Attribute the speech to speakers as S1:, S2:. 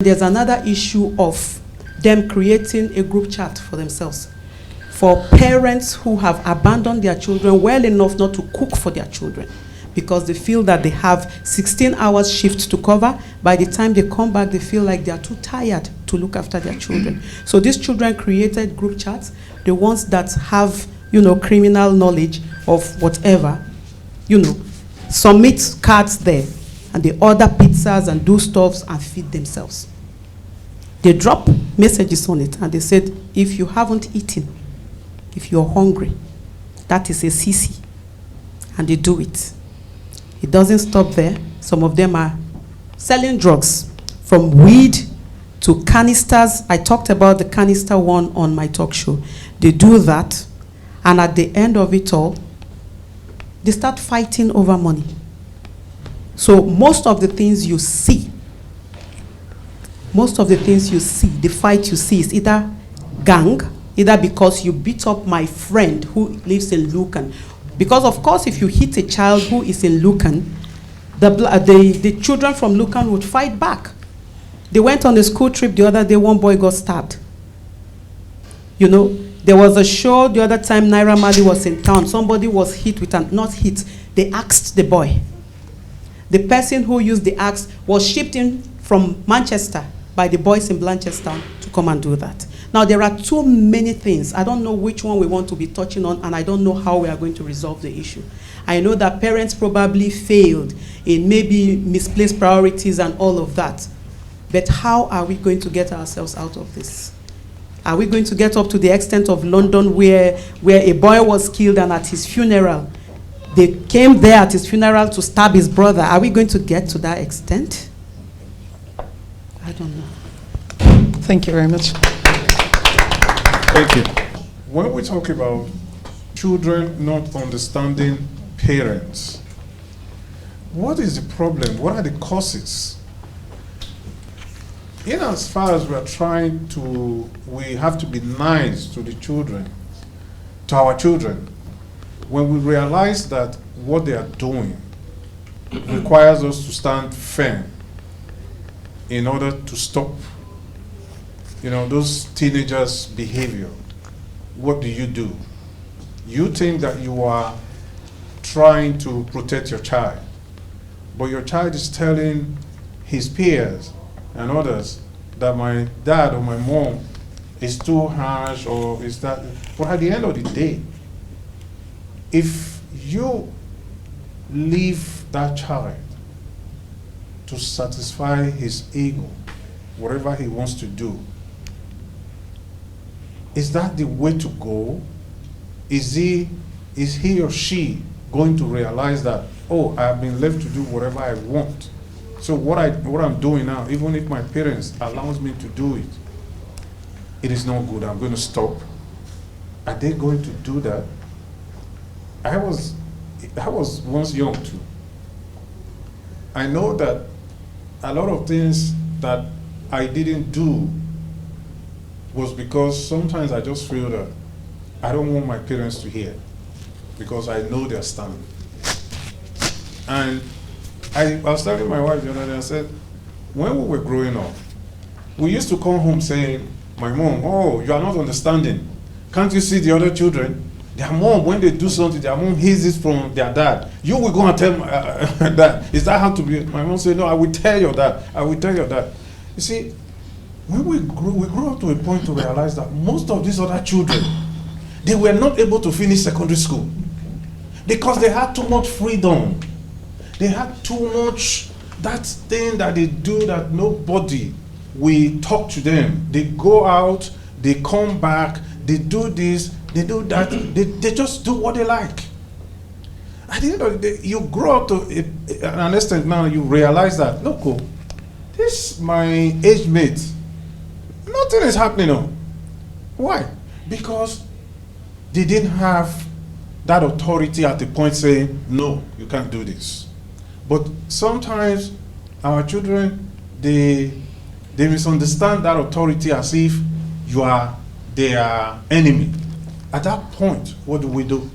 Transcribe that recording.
S1: there's another issue of them creating a group chat for themselves, for parents who have abandoned their children well enough not to cook for their children because they feel that they have 16 hours shift to cover. By the time they come back, they feel like they are too tired to look after their children. So these children created group chats, the ones that have, criminal knowledge of whatever, submit cards there, and they order pizzas and do stuffs and feed themselves. They drop messages on it, and they said, if you haven't eaten, if you're hungry, that is a CC. And they do it. It doesn't stop there. Some of them are selling drugs, from weed to canisters. I talked about the canister one on my talk show. They do that, and at the end of it all, they start fighting over money. So most of the things you see, the fight you see is either gang, either because you beat up my friend who lives in Lucan. Because of course, if you hit a child who is in Lucan, the children from Lucan would fight back. They went on a school trip the other day, one boy got stabbed. There was a show the other time Naira Marley was in town. Somebody was hit with not hit. They axed the boy. The person who used the axe was shipped in from Manchester by the boys in Blanchardstown to come and do that. Now, there are too many things. I don't know which one we want to be touching on, and I don't know how we are going to resolve the issue. I know that parents probably failed in maybe misplaced priorities and all of that. But how are we going to get ourselves out of this? Are we going to get up to the extent of London where a boy was killed and at his funeral, they came there at his funeral to stab his brother? Are we going to get to that extent? I don't know.
S2: Thank you very much.
S3: Thank you. When we talk about children not understanding parents, what is the problem? What are the causes? In as far as we have to be nice to the children, to our children, when we realize that what they are doing requires us to stand firm in order to stop those teenagers' behavior, what do? You think that you are trying to protect your child, but your child is telling his peers and others that my dad or my mom is too harsh or is that. But at the end of the day, if you leave that child to satisfy his ego, whatever he wants to do, is that the way to go? Is he or she going to realize that, oh, I've been left to do whatever I want? So what I'm doing now, even if my parents allows me to do it, it is not good. I'm going to stop. Are they going to do that? I was once young too. I know that a lot of things that I didn't do was because sometimes I just feel that I don't want my parents to hear because I know their stand. And I was telling my wife the other day, I said, when we were growing up, we used to come home saying, my mom, oh, you are not understanding. Can't you see the other children? Their mom, when they do something, their mom hears it from their dad. You will go and tell dad. Is that how to be? My mom said, no, I will tell your dad. I will tell your dad. You see, when we grew up to a point to realize that most of these other children, they were not able to finish secondary school because they had too much freedom. They had too much that thing that they do that nobody will talk to them. They go out, they come back, they do this, they do that, they just do what they like. At the end of the day, you grow up to an extent now, you realize that, look, this my age mate, nothing is happening now. Why? Because they didn't have that authority at the point saying, no, you can't do this. But sometimes our children, they misunderstand that authority as if you are their enemy. At that point, what do?